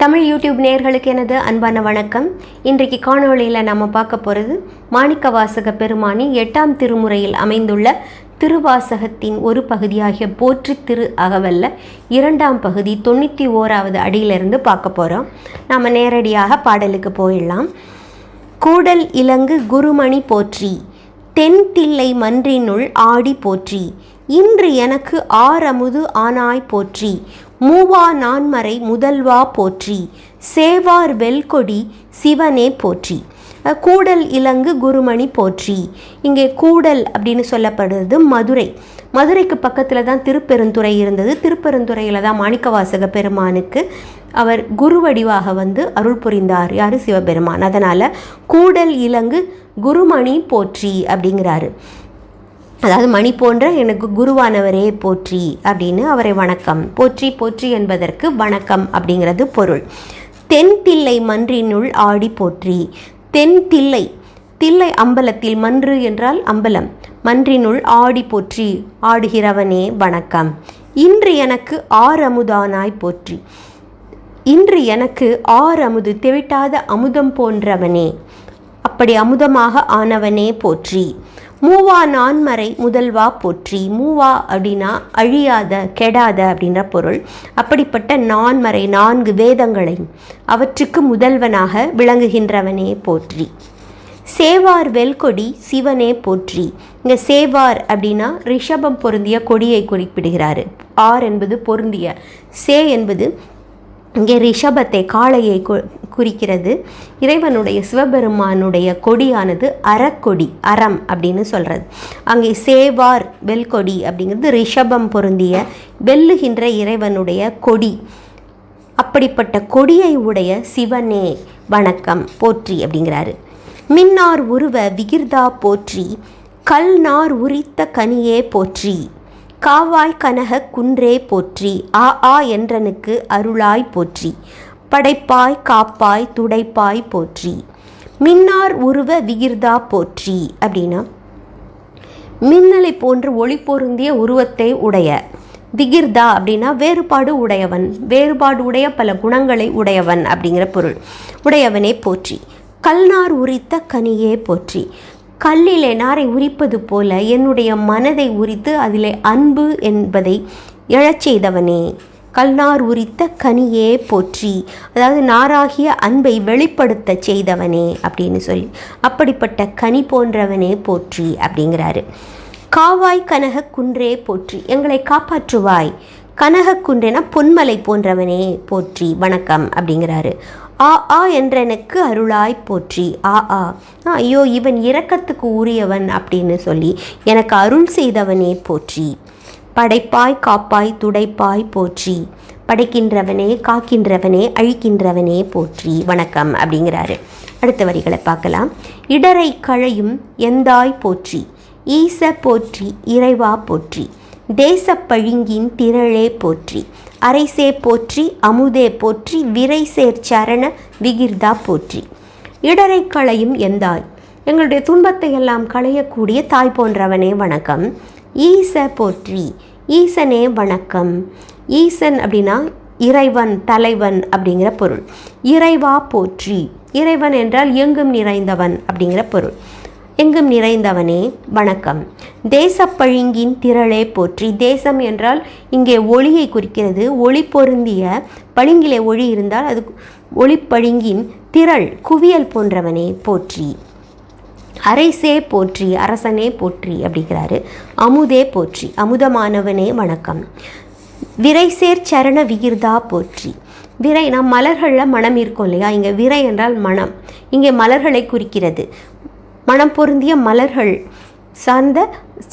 Tamil YouTube நேயர்களுக்கு எனது அன்பான வணக்கம். இன்றைக்கு காணொளியில் நம்ம பார்க்க போகிறது மாணிக்கவாசக பெருமானி 8ஆம் திருமுறையில் அமைந்துள்ள திருவாசகத்தின் ஒரு பகுதியாகிய போற்றி திரு அகவல்ல 2ஆம் பகுதி 91வது அடியிலிருந்து பார்க்க போகிறோம். நாம் நேரடியாக பாடலுக்கு போயிடலாம். கூடல் இலங்கு குருமணி போற்றி, தென் தில்லை மன்றினுள் ஆடி போற்றி, இன்று எனக்கு ஆரமுது ஆனாய் போற்றி, மூவா நான்மறை முதல்வா போற்றி, சேவார் வெல்கொடி சிவனே போற்றி. கூடல் இலங்கு குருமணி போற்றி. இங்கே கூடல் அப்படின்னு சொல்லப்படுறது மதுரை. மதுரைக்கு பக்கத்தில் தான் திருப்பெருந்துறை இருந்தது. திருப்பெருந்துறையில் தான் மாணிக்கவாசக பெருமானுக்கு அவர் குருவடிவாக அருள் புரிந்தார். யார்? சிவபெருமான். அதனால் கூடல் இலங்கு குருமணி போற்றி அப்படிங்கிறாரு. அதாவது மணி போன்ற எனக்கு குருவானவரே போற்றி அப்படின்னு அவரை வணக்கம். போற்றி போற்றி என்பதற்கு வணக்கம் அப்படிங்கிறது பொருள். தென் தில்லை மன்றினுள் ஆடி போற்றி. தென் தில்லை, தில்லை அம்பலத்தில், மன்று என்றால் அம்பலம், மன்றினுள் ஆடி போற்றி, ஆடுகிறவனே வணக்கம். இன்று எனக்கு ஆரமுதானாய் போற்றி. இன்று எனக்கு ஆரமுது, தெவிட்டாத அமுதம் போன்றவனே, அப்படி அமுதமாக ஆனவனே போற்றி. மூவா நான்மறை முதல்வா போற்றி. மூவா அப்படின்னா அழியாத, கெடாத அப்படின்ற பொருள். அப்படிப்பட்ட நான்மறை, 4 வேதங்களை அவற்றுக்கு முதல்வனாக விளங்குகின்றவனே போற்றி. சேவார் வெல்கொடி சிவனே போற்றி. இங்கே சேவார் அப்படின்னா ரிஷபம் பொருந்திய கொடியை குறிப்பிடுகிறாரு. ஆர் என்பது பொருந்திய, சே என்பது இங்கே ரிஷபத்தை, காளையை குறிக்கிறது. இறைவனுடைய சிவபெருமானுடைய கொடியானது அறக்கொடி, அறம் அப்படின்னு சொல்கிறது. அங்கே சேவார் வெல்கொடி அப்படிங்கிறது ரிஷபம் பொருந்திய வெல்லுகின்ற இறைவனுடைய கொடி. அப்படிப்பட்ட கொடியை உடைய சிவனே வணக்கம் போற்றி அப்படிங்கிறாரு. மின்னார் உருவ விகிர்தா போற்றி, கல் நார் உரித்த கனியே போற்றி, காவாய் கனக குன்றே போற்றி, ஆ ஆ என்றனுக்கு அருளாய் போற்றி, படைப்பாய் காப்பாய் துடைப்பாய் போற்றி. மின்னார் உருவ விகிர்தா போற்றி அப்படின்னா மின்னலை போன்று ஒளி பொருந்திய உருவத்தை உடைய. விகிர்தா அப்படின்னா வேறுபாடு உடையவன், வேறுபாடு உடைய பல குணங்களை உடையவன் அப்படிங்கிற பொருள். உடையவனே போற்றி. கல்நார் உரித்த கனியே போற்றி. கல்லிலே நாரை உரிப்பது போல என்னுடைய மனதை உரித்து அதிலே அன்பு என்பதை எழச் செய்தவனே, கல்நார் உரித்த கனியே போற்றி. அதாவது நாராகிய அன்பை வெளிப்படுத்த செய்தவனே அப்படின்னு சொல்லி, அப்படிப்பட்ட கனி போன்றவனே போற்றி அப்படிங்கிறாரு. காவாய் கனக குன்றே போற்றி, எங்களை காப்பாற்றுவாய். கனக குன்றேனா பொன்மலை போன்றவனே போற்றி, வணக்கம் அப்படிங்கிறாரு. ஆ ஆ என்றனுக்கு அருளாய் போற்றி. ஆ ஆ, ஐயோ இவன் இரக்கத்துக்கு உரியவன் அப்படின்னு சொல்லி எனக்கு அருள் செய்தவனே போற்றி. படைப்பாய் காப்பாய் துடைப்பாய் போற்றி. படைக்கின்றவனே, காக்கின்றவனே, அழிக்கின்றவனே போற்றி, வணக்கம் அப்படிங்கிறாரு. அடுத்த வரிகளை பார்க்கலாம். இடரை கழையும் எந்தாய் போற்றி, ஈச போற்றி, இறைவா போற்றி, தேச பழிங்கின் திரளே போற்றி, அரைசே போற்றி, அமுதே போற்றி, விரைசேர் சரண விகிர்தா போற்றி. இடரை களையும் எந்தாய், எங்களுடைய துன்பத்தை எல்லாம் களையக்கூடிய தாய் போன்றவனே வணக்கம். ஈச போற்றி, ஈசனே வணக்கம். ஈசன் அப்படின்னா இறைவன், தலைவன் அப்படிங்கிற பொருள். இறைவா போற்றி, இறைவன் என்றால் எங்கும் நிறைந்தவன் அப்படிங்கிற பொருள். எங்கும் நிறைந்தவனே வணக்கம். தேசப்பழிங்கின் திரளே போற்றி. தேசம் என்றால் இங்கே ஒளியை குறிக்கிறது. ஒளி பொருந்திய, பளிங்கிலே ஒளி இருந்தால் அது ஒளிப்பழிங்கின் திரள், குவியல் போன்றவனே போற்றி. அரைசே போற்றி, அரசனே போற்றி அப்படிங்கிறாரு. அமுதே போற்றி, அமுதமானவனே வணக்கம். விரைசேர் சரண விகிர்தா போற்றி. விரைனா மலர்களில் மனம் இருக்கும் இல்லையா, இங்கே விரை என்றால் மனம், இங்கே மலர்களை குறிக்கிறது. மனம் பொருந்திய மலர்கள் சார்ந்த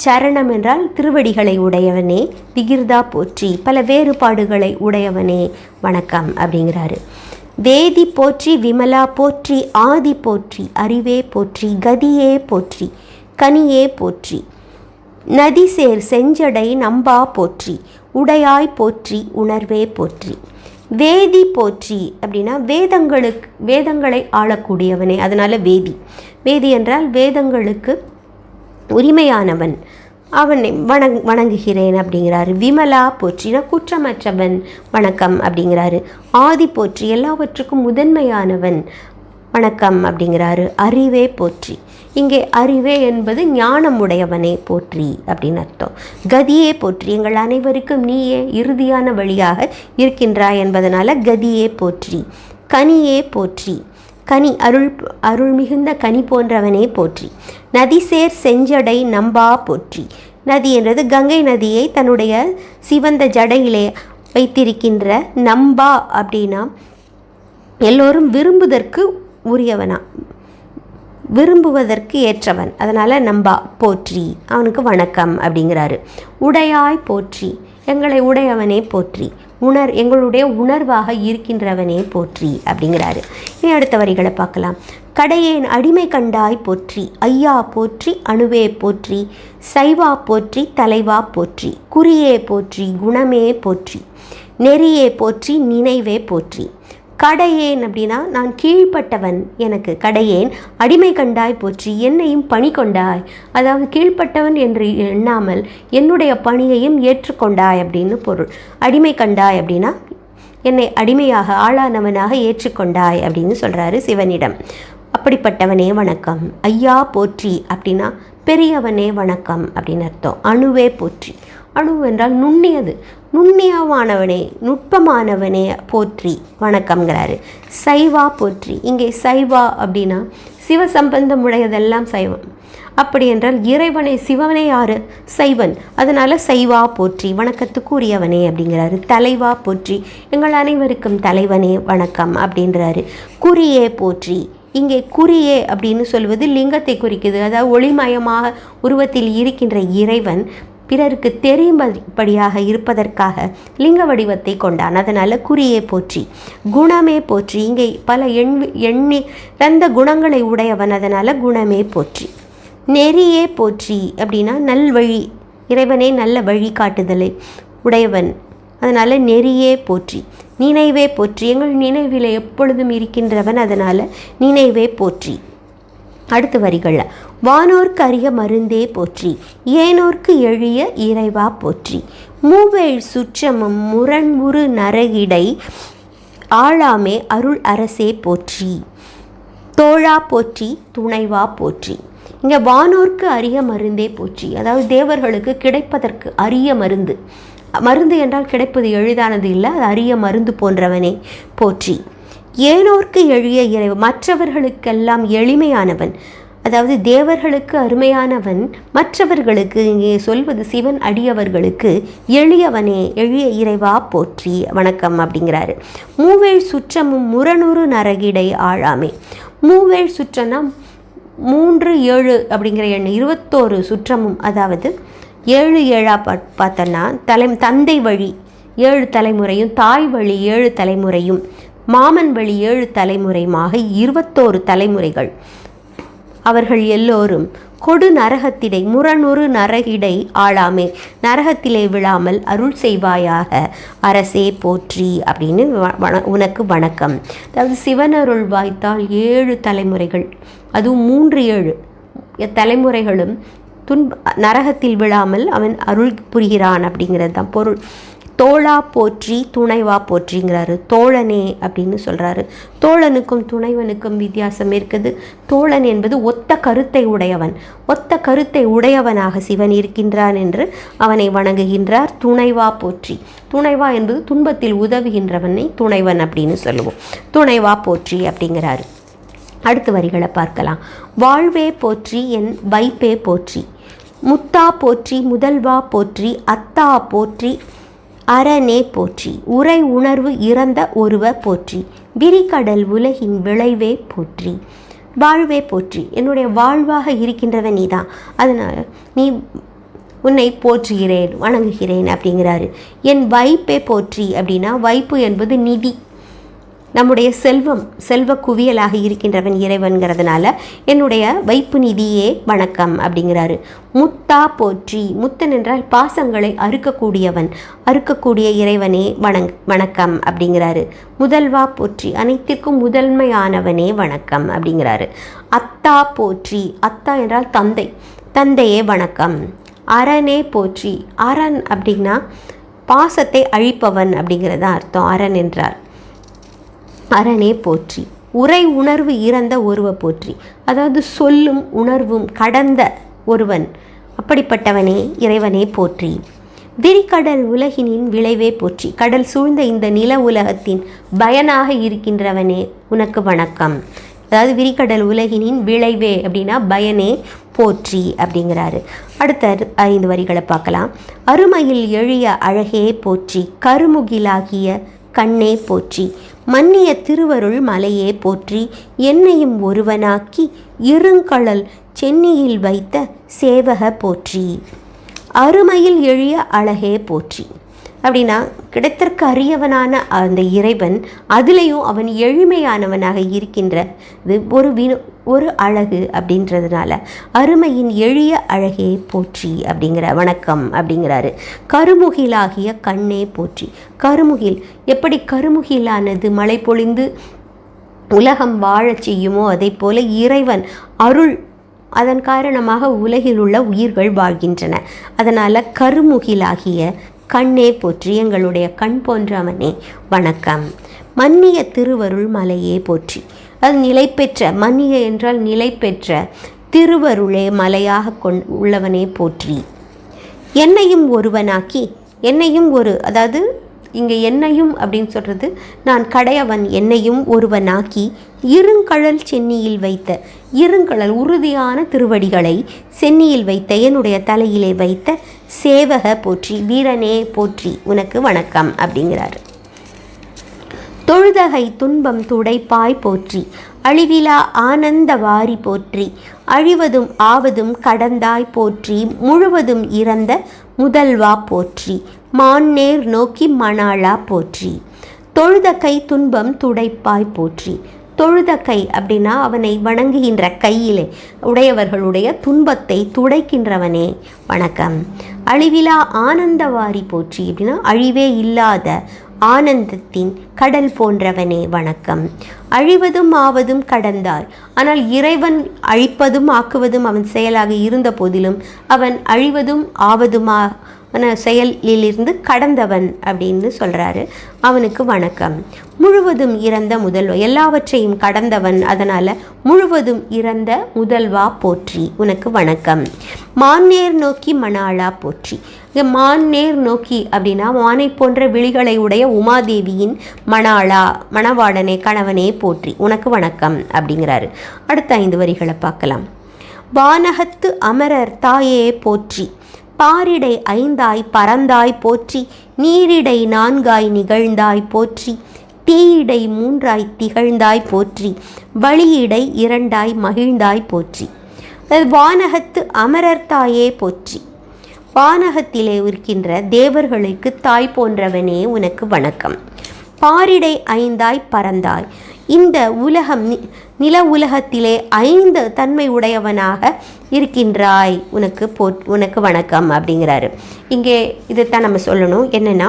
சரணம் என்றால் திருவடிகளை உடையவனே. விகிர்தா போற்றி, பல வேறுபாடுகளை உடையவனே வணக்கம் அப்படிங்கிறாரு. வேதி போற்றி, விமலா போற்றி, ஆதி போற்றி, அறிவே போற்றி, கதியே போற்றி, கனியே போற்றி, நதி சேர் செஞ்சடை நம்பா போற்றி, உடையாய் போற்றி, உணர்வே போற்றி. வேதி போற்றி அப்படின்னா வேதங்களை ஆளக்கூடியவனே, அதனால் வேதி. வேதி என்றால் வேதங்களுக்கு உரிமையானவன், அவனை வணங்குகிறேன் அப்படிங்கிறாரு. விமலா போற்றினா குற்றமற்றவன் வணக்கம் அப்படிங்கிறாரு. ஆதி போற்றி எல்லாவற்றுக்கும் முதன்மையானவன் வணக்கம் அப்படிங்கிறாரு. அறிவே போற்றி, இங்கே அறிவே என்பது ஞானம் உடையவனே போற்றி அப்படின்னு அர்த்தம். கதியே போற்றி, எங்கள் அனைவருக்கும் நீயே இறுதியான வழியாக இருக்கின்றாய் என்பதனால கதியே போற்றி. கனியே போற்றி, கனி அருள் மிகுந்த கனி போன்றவனே போற்றி. நதிசேர் செஞ்சடை நம்பா போற்றி, நதி என்றது கங்கை நதியை தன்னுடைய சிவந்த ஜடையிலே வைத்திருக்கின்ற நம்பா அப்படின்னா எல்லோரும் விரும்புவதற்கு உரியவனா, விரும்புவதற்கு ஏற்றவன், அதனால் நம்பா போற்றி, அவனுக்கு வணக்கம் அப்படிங்கிறாரு. உடையாய் போற்றி, எங்களை உடையவனே போற்றி. எங்களுடைய உணர்வாக இருக்கின்றவனே போற்றி அப்படிங்கிறாரு. இனி அடுத்த வரிகளை பார்க்கலாம். கடையேன் அடிமை கண்டாய் போற்றி, ஐயா போற்றி, அணுவே போற்றி, சைவா போற்றி, தலைவா போற்றி, குறியே போற்றி, குணமே போற்றி, நெறியே போற்றி, நினைவே போற்றி. கடையேன் அப்படின்னா நான் கீழ்ப்பட்டவன், எனக்கு கடையேன் அடிமை கண்டாய் போற்றி, என்னையும் பணி கொண்டாய், அதாவது கீழ்ப்பட்டவன் என்று எண்ணாமல் என்னுடைய பணியையும் ஏற்றுக்கொண்டாய் அப்படின்னு பொருள். அடிமை கண்டாய் அப்படின்னா என்னை அடிமையாக ஆளானவனாக ஏற்றுக்கொண்டாய் அப்படின்னு சொல்கிறாரு சிவனிடம். அப்படிப்பட்டவனே வணக்கம். ஐயா போற்றி அப்படின்னா பெரியவனே வணக்கம் அப்படின்னு அர்த்தம். அணுவே போற்றி, அணு என்றால் நுண்ணியது, நுண்ணியவானவனே நுட்பமானவனே போற்றி வணக்கம்ங்கிறாரு. சைவா போற்றி, இங்கே சைவா அப்படின்னா சிவசம்பந்தம் உடையதெல்லாம் சைவம். அப்படி என்றால் இறைவனை, சிவனே யாரு? சைவன், அதனால் சைவா போற்றி, வணக்கத்துக்குரியவனே அப்படிங்கிறாரு. தலைவா போற்றி, எங்கள் அனைவருக்கும் தலைவனே வணக்கம் அப்படின்றாரு. குறியே போற்றி, இங்கே குறியே அப்படின்னு சொல்வது லிங்கத்தை குறிக்குது. அதாவது ஒளிமயமாக உருவத்தில் இருக்கின்ற இறைவன் பிறருக்கு தெரியும்படியாக இருப்பதற்காக லிங்க வடிவத்தை கொண்டான், அதனால் குறியே போற்றி. குணமே போற்றி, இங்கே பல எண்ணிறந்த குணங்களை உடையவன், அதனால் குணமே போற்றி. நெறியே போற்றி அப்படின்னா நல்வழி, இறைவனே நல்ல வழி காட்டுதலை உடையவன், அதனால் நெறியே போற்றி. நினைவே போற்றி, எங்கள் நினைவில் எப்பொழுதும் இருக்கின்றவன், அதனால் நினைவே போற்றி. அடுத்த வரிகளில் வானோர்க்கு அரிய மருந்தே போற்றி, ஏனோர்க்கு எழிய இறைவா போற்றி, மூவேழ் சுற்றமும் முரண்முறு நரகிடை ஆளாமே அருள் அரசே போற்றி, தோழா போற்றி, துணைவா போற்றி. இங்கே வானோர்க்கு அரிய மருந்தே போற்றி, அதாவது தேவர்களுக்கு கிடைப்பதற்கு அரிய மருந்து. மருந்து என்றால் கிடைப்பது எளிதானது இல்லை, அது அரிய மருந்து போன்றவனே போற்றி. ஏனோர்க்கு எளிய இறைவு, மற்றவர்களுக்கெல்லாம் எளிமையானவன், அதாவது தேவர்களுக்கு அருமையானவன், மற்றவர்களுக்கு இங்கே சொல்வது சிவன் அடியவர்களுக்கு எளியவனே, எளிய இறைவா போற்றி வணக்கம் அப்படிங்கிறாரு. மூவேழ் சுற்றமும் முரணுறு நரகிடை ஆழாமே, மூவேழ் சுற்றம்னா 3 7 அப்படிங்கிற எண், 21 சுற்றமும், அதாவது 7 7 பார்த்தோன்னா தந்தை வழி 7 தலைமுறையும், தாய் வழி 7 தலைமுறையும், மாமன் வழி 7 தலைமுறையுமாக 21 தலைமுறைகள். அவர்கள் எல்லோரும் கொடு நரகத்திடை முரணுறு நரகிடை ஆளாமே, நரகத்திலே விழாமல் அருள் செய்வாயாக அரசே போற்றி அப்படின்னு உனக்கு வணக்கம். அதாவது சிவனருள் வாய்த்தால் 7 தலைமுறைகள், அதுவும் 3 7 தலைமுறைகளும் நரகத்தில் விழாமல் அவன் அருள் புரிகிறான் அப்படிங்கிறது தான் பொருள். தோழா போற்றி, துணைவா போற்றிங்கிறாரு. தோழனே அப்படின்னு சொல்கிறாரு. தோழனுக்கும் துணைவனுக்கும் வித்தியாசம் இருக்குது. தோழன் என்பது ஒத்த கருத்தை உடையவன், ஒத்த கருத்தை உடையவனாக சிவன் இருக்கின்றான் என்று அவனை வணங்குகின்றார். துணைவா போற்றி, துணைவா என்பது துன்பத்தில் உதவுகின்றவனை துணைவன் அப்படின்னு சொல்லுவோம். துணைவா போற்றி அப்படிங்கிறாரு. அடுத்த வரிகளை பார்க்கலாம். வாழ்வே போற்றி, என் வைப்பே போற்றி, முத்தா போற்றி, முதல்வா போற்றி, அத்தா போற்றி, அரணே போற்றி, உரை உணர்வு இறந்த ஒருவ போற்றி, விரிகடல் உலகின் விளைவே போற்றி. வாழ்வே போற்றி, என்னுடைய வாழ்வாக இருக்கின்றவன் நீதான், அதனால் நீ உன்னை போற்றுகிறேன் வணங்குகிறேன் அப்படிங்கிறாரு. என் வைப்பே போற்றி அப்படின்னா வைப்பு என்பது நிதி, நம்முடைய செல்வ குவியலாக இருக்கின்றவன் இறைவன்கிறதுனால என்னுடைய வைப்பு நிதியே வணக்கம் அப்படிங்கிறாரு. முத்தா போற்றி, முத்தன் என்றால் பாசங்களை அறுக்கக்கூடியவன், அறுக்கக்கூடிய இறைவனே வணக்கம் அப்படிங்கிறாரு. முதல்வா போற்றி, அனைத்திற்கும் முதன்மையானவனே வணக்கம் அப்படிங்கிறாரு. அத்தா போற்றி, அத்தா என்றால் தந்தை, தந்தையே வணக்கம். அரணே போற்றி. அரண் அப்படின்னா பாசத்தை அழிப்பவன் அப்படிங்கிறதான் அர்த்தம். அரண் என்றார். அரணே போற்றி. உரை உணர்வு இறந்த ஒருவ போற்றி. அதாவது சொல்லும் உணர்வும் கடந்த ஒருவன், அப்படிப்பட்டவனே இறைவனே போற்றி. விரிகடல் உலகினின் விளைவே போற்றி. கடல் சூழ்ந்த இந்த நில உலகத்தின் பயனாக இருக்கின்றவனே உனக்கு வணக்கம். அதாவது விரிகடல் உலகினின் விளைவே அப்படின்னா பயனே போற்றி அப்படிங்கிறாரு. அடுத்த 5 வரிகளை பார்க்கலாம். அருமையில் எழிய அழகே போற்றி. கருமுகிலாகிய கண்ணே போற்றி. மன்னிய திருவருள் மலையே போற்றி. என்னையும் ஒருவனாக்கி இருங்கழல் சென்னியில் வைத்த சேவக போற்றி. அருமையில் எழிய அழகே போற்றி அப்படின்னா கிடைத்தற்கு அரியவனான அந்த இறைவன், அதிலையும் அவன் எளிமையானவனாக இருக்கின்றது ஒரு அழகு அப்படின்றதுனால அருமையின் எளிய அழகே போற்றி அப்படிங்கிற வணக்கம் அப்படிங்கிறாரு. கருமுகிலாகிய கண்ணே போற்றி. கருமுகில் எப்படி கருமுகிலானது மழை பொழிந்து உலகம் வாழச் செய்யுமோ அதே போல இறைவன் அருள், அதன் காரணமாக உலகில் உள்ள உயிர்கள் வாழ்கின்றன. அதனால் கருமுகிலாகிய கண்ணே போற்றி. எங்களுடைய கண் போன்றவனே வணக்கம். மன்னிய திருவருள் மலையே போற்றி. அது நிலை பெற்ற, மன்னிய என்றால் நிலை பெற்ற, திருவருளே மலையாக உள்ளவனே போற்றி. என்னையும் ஒருவனாக்கி, என்னையும் அதாவது இங்கே என்னையும் அப்படின்னு சொல்கிறது நான் கடையவன், என்னையும் ஒருவனாக்கி இருங்கழல் சென்னியில் வைத்த, இருங்கழல் உறுதியான திருவடிகளை சென்னியில் வைத்த, என்னுடைய தலையிலே வைத்த சேவக போற்றி. வீரனே போற்றி, உனக்கு வணக்கம் அப்படிங்கிறார். தொழுதகை துன்பம் துடைப்பாய் போற்றி. அழிவிலா ஆனந்த வாரி போற்றி. அழிவதும் ஆவதும் கடந்தாய் போற்றி. முழுவதும் இறந்த முதல்வா போற்றி. மான்னேர் நோக்கி மணாளா போற்றி. தொழுதகை துன்பம் துடைப்பாய் போற்றி. தொழுதகை அப்படின்னா அவனை வணங்குகின்ற கையிலே உடையவர்களுடைய துன்பத்தை துடைக்கின்றவனே வணக்கம். அழிவிலா ஆனந்தவாரி போற்றி அப்படின்னா அழிவே இல்லாத ஆனந்தத்தின் கடல் போன்றவனே வணக்கம். அழிவதும் ஆவதும் கடந்தாய். ஆனால் இறைவன் அழிப்பதும் ஆக்குவதும் அவன் செயலாக இருந்த போதிலும் அவன் அழிவதும் ஆவதுமா செயலிலிருந்து கடந்தவன் அப்படின்னு சொல்கிறாரு. அவனுக்கு வணக்கம். முழுவதும் இறந்த முதல்வா, எல்லாவற்றையும் கடந்தவன், அதனால் முழுவதும் இறந்த முதல்வா போற்றி, உனக்கு வணக்கம். மான்னேர் நோக்கி மணாளா போற்றி. மான்னேர் நோக்கி அப்படின்னா மானை போன்ற விழிகளை உடைய உமாதேவியின் மணாளா, மணவாளனே கணவனே போற்றி, உனக்கு வணக்கம் அப்படிங்கிறாரு. அடுத்த 5 வரிகளை பார்க்கலாம். வானகத்து அமரர் தாயே போற்றி. பாரிடை 5ஆய் பறந்தாய் போற்றி. நீரிடை 4ஆய் நிகழ்ந்தாய் போற்றி. தீயிடை 3ஆய் திகழ்ந்தாய் போற்றி. வழியிடை 2ஆய் மகிழ்ந்தாய் போற்றி. வானகத்து அமரர் தாயே போற்றி. வானகத்திலே இருக்கின்ற தேவர்களுக்கு தாய் போன்றவனே உனக்கு வணக்கம். பாரிடை 5ஆய் பறந்தாய். இந்த உலகம் நில உலகத்திலே 5 தன்மை உடையவனாக இருக்கின்றாய், உனக்கு வணக்கம் அப்படிங்கிறாரு. இங்கே இதைத்தான் நம்ம சொல்லணும். என்னென்னா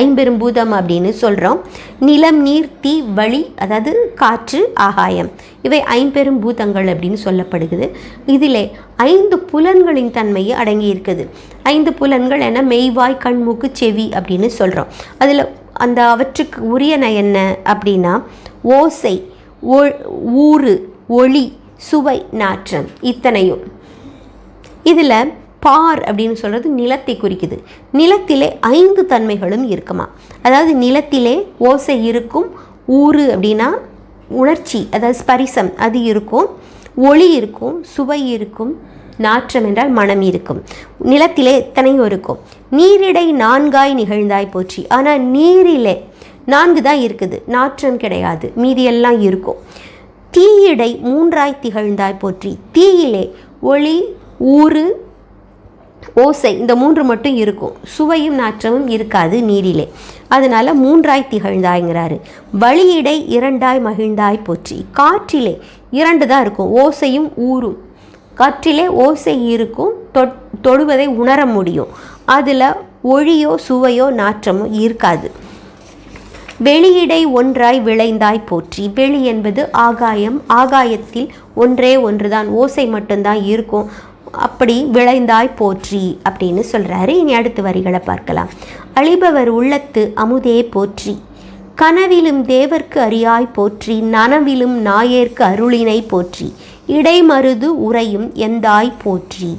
ஐம்பெரும் பூதம் அப்படின்னு சொல்கிறோம். நிலம், நீர், தீ, வழி, அதாவது காற்று, ஆகாயம், இவை 5 பூதங்கள் அப்படின்னு சொல்லப்படுகிறது. இதிலே 5 புலன்களின் தன்மையை அடங்கி இருக்குது. 5 புலன்கள் என மெய்வாய், கண், மூக்கு, செவி அப்படின்னு சொல்கிறோம். அதில் அவற்றுக்கு உரியன என்ன அப்படின்னா ஓசை, ஊறு, ஒளி, சுவை, நாற்றம், இத்தனையும். இதில் பார் அப்படின்னு சொல்கிறது நிலத்தை குறிக்குது. நிலத்திலே 5 தன்மைகளும் இருக்குமா. அதாவது நிலத்திலே ஓசை இருக்கும், ஊறு அப்படின்னா உணர்ச்சி, அதாவது ஸ்பரிசம் அது இருக்கும், ஒளி இருக்கும், சுவை இருக்கும், நாற்றம் என்றால் மனம் இருக்கும். நிலத்திலே எத்தனையும் இருக்கும். நீரிடை 4ஆய் நிகழ்ந்தாய் போற்றி. ஆனால் நீரிலே 4 தான் இருக்குது, நாற்றம் கிடையாது, மீதியெல்லாம் இருக்கும். தீயிடை 3ஆய் திகழ்ந்தாய் போற்றி. தீயிலே ஒளி, ஊறு, ஓசை, இந்த 3 மட்டும் இருக்கும், சுவையும் நாற்றமும் இருக்காது நீரிலே. அதனால் 3ஆய் திகழ்ந்தாய்ங்கிறாரு. வழியிடை 2ஆய் மகிழ்ந்தாய் போற்றி. காற்றிலே 2 தான் இருக்கும், ஓசையும் ஊரும். காற்றிலே ஓசை இருக்கும், தொடுவதை உணர முடியும், அதில் ஒளியோ சுவையோ நாற்றமோ இருக்காது. வெளியிடை 1ஆய் விளைந்தாய் போற்றி. வெளி என்பது ஆகாயம், ஆகாயத்தில் ஒன்றே ஒன்று தான், ஓசை மட்டும்தான் இருக்கும், அப்படி விளைந்தாய் போற்றி அப்படின்னு சொல்கிறாரு. இனி அடுத்த வரிகளை பார்க்கலாம். அழிபவர் உள்ளத்து அமுதே போற்றி, கனவிலும் தேவர்க்கு அறியாய் போற்றி, நனவிலும் நாயேற்கு அருளினை போற்றி, இடைமருது உரையும் எந்தாய் போற்றி.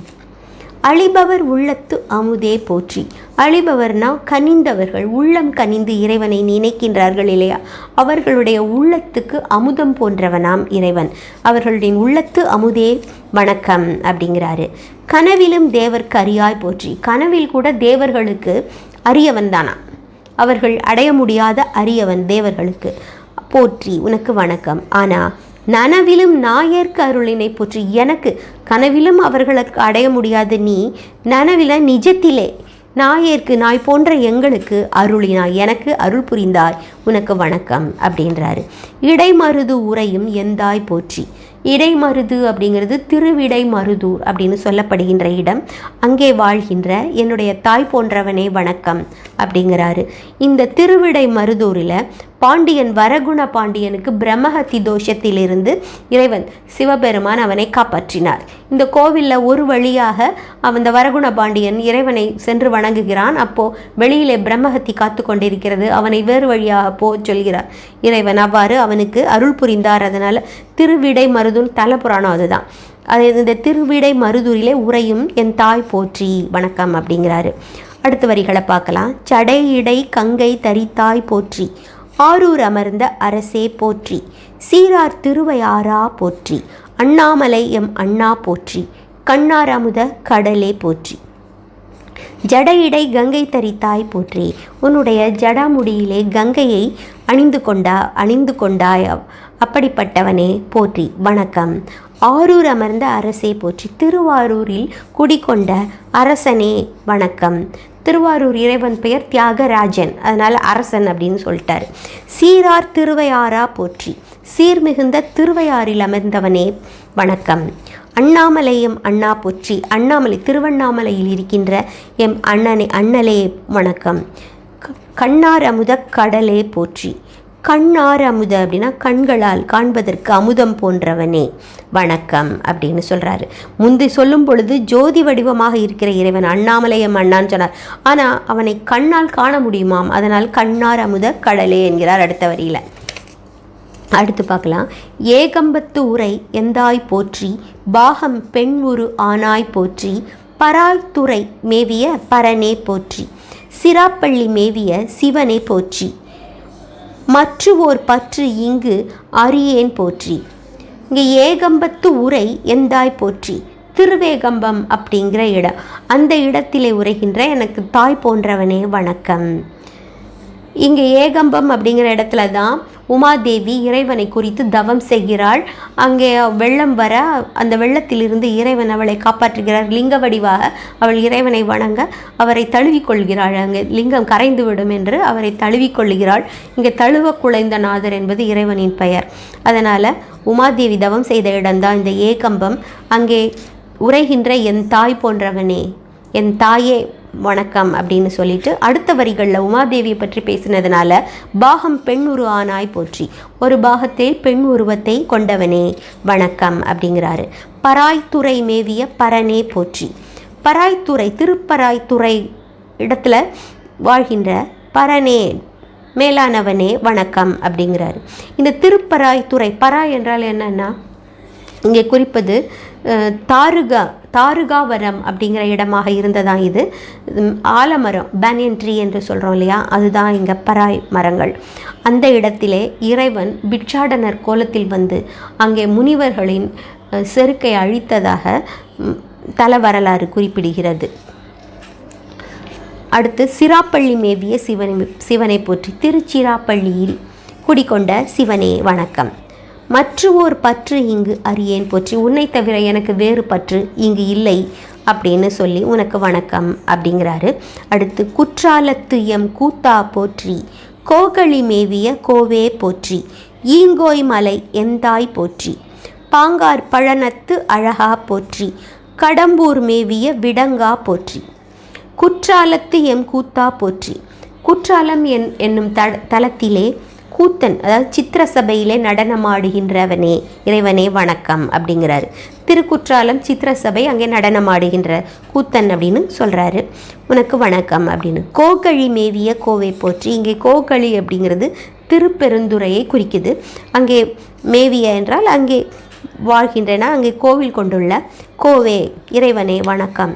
அழிபவர் உள்ளத்து அமுதே போற்றி. அழிபவர்னா கனிந்தவர்கள், உள்ளம் கனிந்து இறைவனை நினைக்கின்றார்கள் இல்லையா, அவர்களுடைய உள்ளத்துக்கு அமுதம் போன்றவனாம் இறைவன். அவர்களுடைய உள்ளத்து அமுதே வணக்கம் அப்படிங்கிறாரு. கனவிலும் தேவர்க்கு அறியாய் போற்றி. கனவில் கூட தேவர்களுக்கு அரியவன் தானா, அவர்கள் அடைய முடியாத அரியவன் தேவர்களுக்கு, போற்றி உனக்கு வணக்கம். ஆனால் நனவிலும் நாயேற்கு அருளினை போற்றி. எனக்கு கனவிலும் அவர்களுக்கு அடைய முடியாத நீ நனவில நிஜத்திலே நாயேற்கு, நாய் போன்ற எங்களுக்கு அருளினாய், எனக்கு அருள் புரிந்தாய், உனக்கு வணக்கம் அப்படின்றாரு. இடைமருது உரையும் எந்தாய் போற்றி. இடைமருது அப்படிங்கிறது திருவிடைமருதூர் அப்படின்னு சொல்லப்படுகின்ற இடம். அங்கே வாழ்கின்ற என்னுடைய தாய் போன்றவனே வணக்கம் அப்படிங்கிறாரு. இந்த திருவிடைமருதூரில் பாண்டியன் வரகுண பாண்டியனுக்கு பிரம்மஹத்தி தோஷத்திலிருந்து இறைவன் சிவபெருமான் அவனை காப்பாற்றினார். இந்த கோவிலில் ஒரு வழியாக அந்த வரகுண பாண்டியன் இறைவனை சென்று வணங்குகிறான். அப்போது வெளியிலே பிரம்மஹத்தி காத்து கொண்டிருக்கிறது, அவனை வேறு வழியாக சொல்கிறார் இறைவன். அவ்வாறு அவனுக்கு அருள் புரிந்தார். அதனால் திருவிடை மருதூர் தலபுராணம் அதுதான். அது இந்த திருவிடை மருதூரிலே உரையும் என் தாய் போற்றி வணக்கம் அப்படிங்கிறாரு. அடுத்த வரிகளை பார்க்கலாம். சடை இடை கங்கை தரித்தாய் போற்றி, ஆரூர் அமர்ந்த அரசே போற்றி, சீரார் திருவையாரா போற்றி, அண்ணாமலை எம் அண்ணா போற்றி, கண்ணார் அமுத கடலே போற்றி. ஜடையிடை கங்கை தரித்தாய் போற்றி. உன்னுடைய ஜடாமுடியிலே கங்கையை அணிந்து கொண்டாய், அப்படிப்பட்டவனே போற்றி வணக்கம். ஆரூர் அமர்ந்த அரசே போற்றி. திருவாரூரில் குடிகொண்ட அரசனே வணக்கம். திருவாரூர் இறைவன் பெயர் தியாகராஜன், அதனால் அரசன் அப்படின்னு சொல்லிட்டார். சீரார் திருவையாரா போற்றி. சீர்மிகுந்த திருவையாறில் அமர்ந்தவனே வணக்கம். அண்ணாமலையும் அண்ணா போற்றி. அண்ணாமலை திருவண்ணாமலையில் இருக்கின்ற எம் அண்ணலே வணக்கம். கண்ணார் அமுத கடலே போற்றி. கண்ணார் அமுத அப்படின்னா கண்களால் காண்பதற்கு அமுதம் போன்றவனே வணக்கம் அப்படின்னு சொல்கிறாரு. முந்தி சொல்லும் பொழுது ஜோதி வடிவமாக இருக்கிற இறைவன் அண்ணாமலையம் அண்ணான்னு சொன்னார். ஆனால் அவனை கண்ணால் காண முடியுமாம், அதனால் கண்ணார் அமுத கடலே என்கிறார் அடுத்த வரியில். அடுத்து பார்க்கலாம். ஏகம்பத்து உரை எந்தாய் போற்றி, பாகம் பெண் உரு ஆனாய் போற்றி, பராய்த்துறை மேவிய பரனே போற்றி, சிராப்பள்ளி மேவிய சிவனே போற்றி, மற்றுவோர் பற்று இங்கு அறியேன் போற்றி. இங்கே ஏகம்பத்து உரை எந்தாய் போற்றி. திருவேகம்பம் அப்படிங்கிற இடம், அந்த இடத்திலே உரைகின்ற எனக்கு தாய் போன்றவனே வணக்கம். இங்கே ஏகம்பம் அப்படிங்கிற இடத்துல தான் உமாதேவி இறைவனை குறித்து தவம் செய்கிறாள். அங்கே வெள்ளம் வர அந்த வெள்ளத்திலிருந்து இறைவன் அவளை காப்பாற்றுகிறார். லிங்க வடிவாக அவள் இறைவனை வணங்க அவரை தழுவிக்கொள்கிறாள். அங்கே லிங்கம் கரைந்து விடும் என்று அவரை தழுவிக்கொள்கிறாள். இங்கே தழுவ குலைந்த நாதர் என்பது இறைவனின் பெயர். அதனால் உமாதேவி தவம் செய்த இடம்தான் இந்த ஏகம்பம். அங்கே உரைகின்ற என் தாய் போன்றவனே, என் தாயே வணக்கம் அப்படின்னு சொல்லிட்டு அடுத்த வரிகளில் உமாதேவியை பற்றி பேசினதுனால பாகம் பெண் உரு ஆனாய் போற்றி. ஒரு பாகத்தில் பெண் உருவத்தை கொண்டவனே வணக்கம் அப்படிங்கிறாரு. பராய்த்துறை மேவிய பரனே போற்றி. பராய்த்துறை திருப்பராய்த்துறை இடத்துல வாழ்கின்ற பரனே மேலானவனே வணக்கம் அப்படிங்கிறாரு. இந்த திருப்பராய்த்துறை, பராய் என்றால் என்னன்னா இங்கே குறிப்பது தாருகாவரம் அப்படிங்கிற இடமாக இருந்ததான். இது ஆலமரம், பேனியன் ட்ரீ என்று சொல்கிறோம் இல்லையா, அதுதான் இங்கே பராய் மரங்கள். அந்த இடத்திலே இறைவன் பிட்சாடனர் கோலத்தில் வந்து அங்கே முனிவர்களின் செருக்கை அழித்ததாக தல வரலாறு குறிப்பிடுகிறது. அடுத்து சிராப்பள்ளி மேவிய சிவனை போற்றி. திருச்சிராப்பள்ளியில் குடிகொண்ட சிவனே வணக்கம். மற்றுவோர் பற்று இங்கு அறியேன் போற்றி. உன்னை தவிர எனக்கு வேறு பற்று இங்கு இல்லை அப்படின்னு சொல்லி உனக்கு வணக்கம் அப்படிங்கிறாரு. அடுத்து குற்றாலத்து எம் கூத்தா போற்றி, கோகழி மேவிய கோவே போற்றி, ஈங்கோய் மலை எந்தாய் போற்றி, பாங்கார் பழனத்து அழகா போற்றி, கடம்பூர் மேவிய விடங்கா போற்றி, குற்றாலத்து எம் கூத்தா போற்றி. குற்றாலம் என்னும் தலத்திலே கூத்தன், அதாவது சித்திர சபையிலே நடனமாடுகின்றவனே இறைவனே வணக்கம் அப்படிங்கிறாரு. திருக்குற்றாலம் சித்திர சபை, அங்கே நடனமாடுகின்ற கூத்தன் அப்படின்னு சொல்கிறாரு, உனக்கு வணக்கம் அப்படின்னு. கோகழி மேவிய கோவை போற்றி. இங்கே கோகழி அப்படிங்கிறது திருப்பெருந்துறையை குறிக்குது. அங்கே மேவிய என்றால் அங்கே வாழ்கின்றன, அங்கே கோவில் கொண்டுள்ள கோவே இறைவனே வணக்கம்.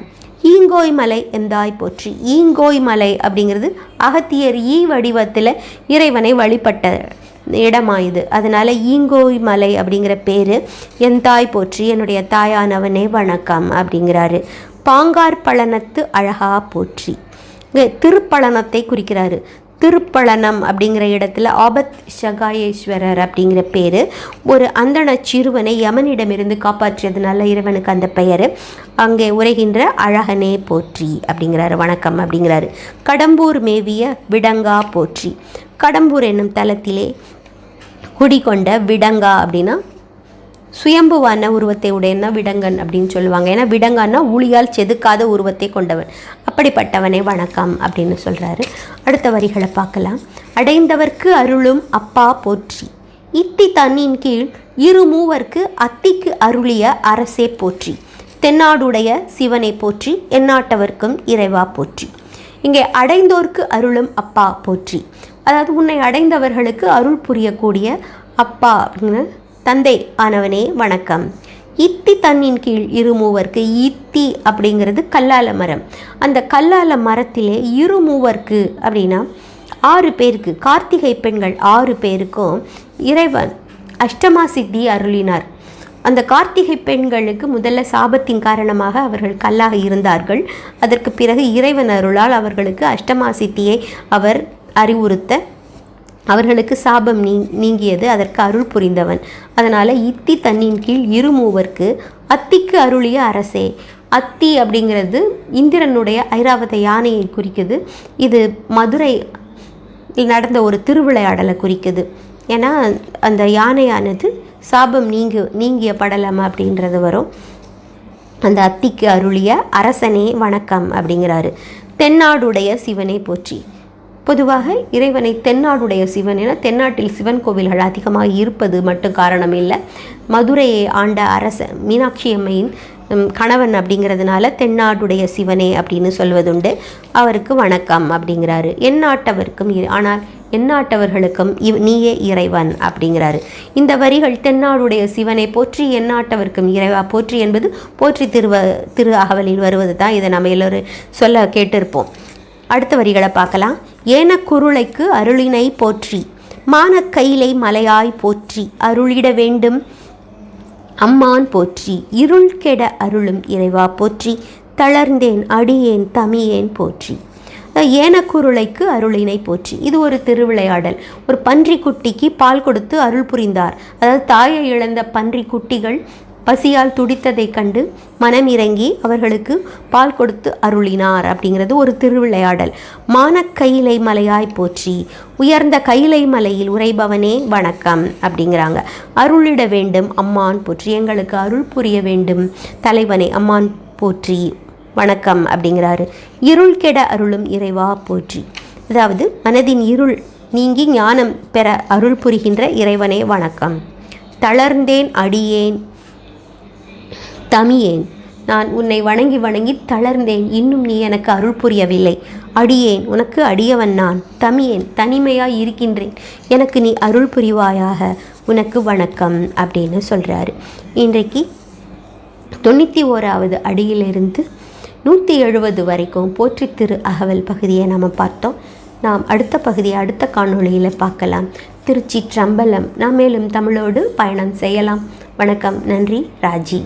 ஈங்கோய் மலை எந்தாய் போற்றி. ஈங்கோய் மலை அப்படிங்கிறது அகத்தியர் வடிவத்தில் இறைவனை வழிபட்ட இடமாயுது. அதனால் ஈங்கோய் மலை அப்படிங்கிற பேர். எந்தாய் போற்றி, என்னுடைய தாயானவனே வணக்கம் அப்படிங்கிறாரு. பாங்கார் பழனத்து அழகா போற்றி. இங்கே திருப்பழனத்தை குறிக்கிறாரு. திருப்பழனம் அப்படிங்கிற இடத்துல ஆபத் சகாயேஸ்வரர் அப்படிங்கிற பேர். ஒரு அந்தண சிறுவனை யமனிடமிருந்து காப்பாற்றியதுனால இறைவனுக்கு அந்த பெயர். அங்கே உரைகின்ற அழகனே போற்றி அப்படிங்கிறாரு, வணக்கம் அப்படிங்கிறாரு. கடம்பூர் மேவிய விடங்கா போற்றி. கடம்பூர் என்னும் தலத்திலே குடிகொண்ட விடங்கா அப்படின்னா சுயம்புவான உருவத்தை உடையனா விடங்கன் அப்படின்னு சொல்லுவாங்க. ஏன்னா விடங்கான்னா ஊழியால் செதுக்காத உருவத்தை கொண்டவன், அப்படிப்பட்டவனே வணக்கம் அப்படின்னு சொல்கிறாரு. அடுத்த வரிகளை பார்க்கலாம். அடைந்தவர்க்கு அருளும் அப்பா போற்றி. இத்தி தண்ணின் கீழ் இருமூவர்க்கு அத்திக்கு அருளிய அரசே போற்றி. தென்னாடுடைய சிவனை போற்றி, எந்நாட்டவர்க்கும் இறைவா போற்றி. இங்கே அடைந்தோர்க்கு அருளும் அப்பா போற்றி, அதாவது உன்னை அடைந்தவர்களுக்கு அருள் புரியக்கூடிய அப்பா அப்படிங்கிற தந்தை ஆனவனே வணக்கம். இத்தி தண்ணின் கீழ் இருமூவர்க்கு. இத்தி அப்படிங்கிறது கல்லால மரம். அந்த கல்லால மரத்திலே இருமூவர்க்கு அப்படின்னா 6 பேருக்கு, கார்த்திகை பெண்கள் 6 பேருக்கும் இறைவன் அஷ்டமா சித்தி அருளினார். அந்த கார்த்திகை பெண்களுக்கு முதல்ல சாபத்தின் காரணமாக அவர்கள் கல்லாக இருந்தார்கள். அதற்கு பிறகு இறைவன் அருளால் அவர்களுக்கு அஷ்டமா சித்தியை அவர் அறிவுறுத்த அவர்களுக்கு சாபம் நீங்கியது. அதற்கு அருள் புரிந்தவன். அதனால் இத்தி தண்ணின் கீழ் இருமூவர்க்கு அத்திக்கு அருளிய அரசே. அத்தி அப்படிங்கிறது இந்திரனுடைய ஐராவத யானையை குறிக்குது. இது மதுரை நடந்த ஒரு திருவிளையாடலை குறிக்குது. ஏன்னா அந்த யானையானது சாபம் நீங்கிய படலம் அப்படின்றது வரும். அந்த அத்திக்கு அருளிய அரசனே வணக்கம் அப்படிங்கிறாரு. தென்னாடுடைய சிவனை போற்றி. பொதுவாக இறைவனை தென்னாடுடைய சிவன் என, தென்னாட்டில் சிவன் கோவில்கள் அதிகமாக இருப்பது மட்டும் காரணம் இல்லை. மதுரையை ஆண்ட அரசன் மீனாட்சி அம்மையின் கணவன் அப்படிங்கிறதுனால தென்னாடுடைய சிவனே அப்படின்னு சொல்வதுண்டு. அவருக்கு வணக்கம் அப்படிங்கிறாரு. எந்நாட்டவர்க்கும், ஆனால் எந்நாட்டவர்களுக்கும் நீயே இறைவன் அப்படிங்கிறாரு. இந்த வரிகள் தென்னாடுடைய சிவனை போற்றி, எந்நாட்டவர்க்கும் இறைவா போற்றி என்பது போற்றி திரு அகவலில் வருவது தான். இதை நம்ம எல்லோரும் சொல்ல கேட்டிருப்போம். அடுத்த வரிகளை பார்க்கலாம். ஏன குருளைக்கு அருளினை போற்றி. மானக்கையிலை மலையாய் போற்றி. அருளிட வேண்டும் அம்மான் போற்றி. இருள் கெட அருளும் இறைவா போற்றி. தளர்ந்தேன் அடியேன் தமியேன் போற்றி. ஏனக்குருளைக்கு அருளினை போற்றி. இது ஒரு திருவிளையாடல். ஒரு பன்றி குட்டிக்கு பால் கொடுத்து அருள் புரிந்தார். அதாவது தாயை இழந்த பன்றி குட்டிகள் பசியால் துடித்ததை கண்டு மனம் இறங்கி அவர்களுக்கு பால் கொடுத்து அருளினார் அப்படிங்கிறது ஒரு திருவிளையாடல். மானக்கையிலை மலையாய் போற்றி. உயர்ந்த கையிலை மலையில் உரைபவனே வணக்கம் அப்படிங்கிறாங்க. அருளிட வேண்டும் அம்மான் போற்றி. எங்களுக்கு அருள் புரிய வேண்டும் தலைவனே அம்மான் போற்றி வணக்கம் அப்படிங்கிறாரு. இருள் கெட அருளும் இறைவா போற்றி. அதாவது மனதின் இருள் நீங்கி ஞானம் பெற அருள் புரிகின்ற இறைவனே வணக்கம். தளர்ந்தேன் அடியேன் தமியேன். நான் உன்னை வணங்கி வணங்கி தளர்ந்தேன், இன்னும் நீ எனக்கு அருள் புரியவில்லை. அடியேன், உனக்கு அடியவன் நான். தமியேன், தனிமையாய் இருக்கின்றேன், எனக்கு நீ அருள் புரிவாயாக, உனக்கு வணக்கம் அப்படின்னு சொல்கிறாரு. இன்றைக்கு 91வது அடியிலிருந்து 170 வரைக்கும் போற்றி திரு அகவல் பகுதியை நாம் பார்த்தோம். நாம் அடுத்த பகுதியை அடுத்த காணொளியில் பார்க்கலாம். திருச்சிற்றம்பலம். நாம் மேலும் தமிழோடு பயணம் செய்யலாம். வணக்கம். நன்றி. ராஜி.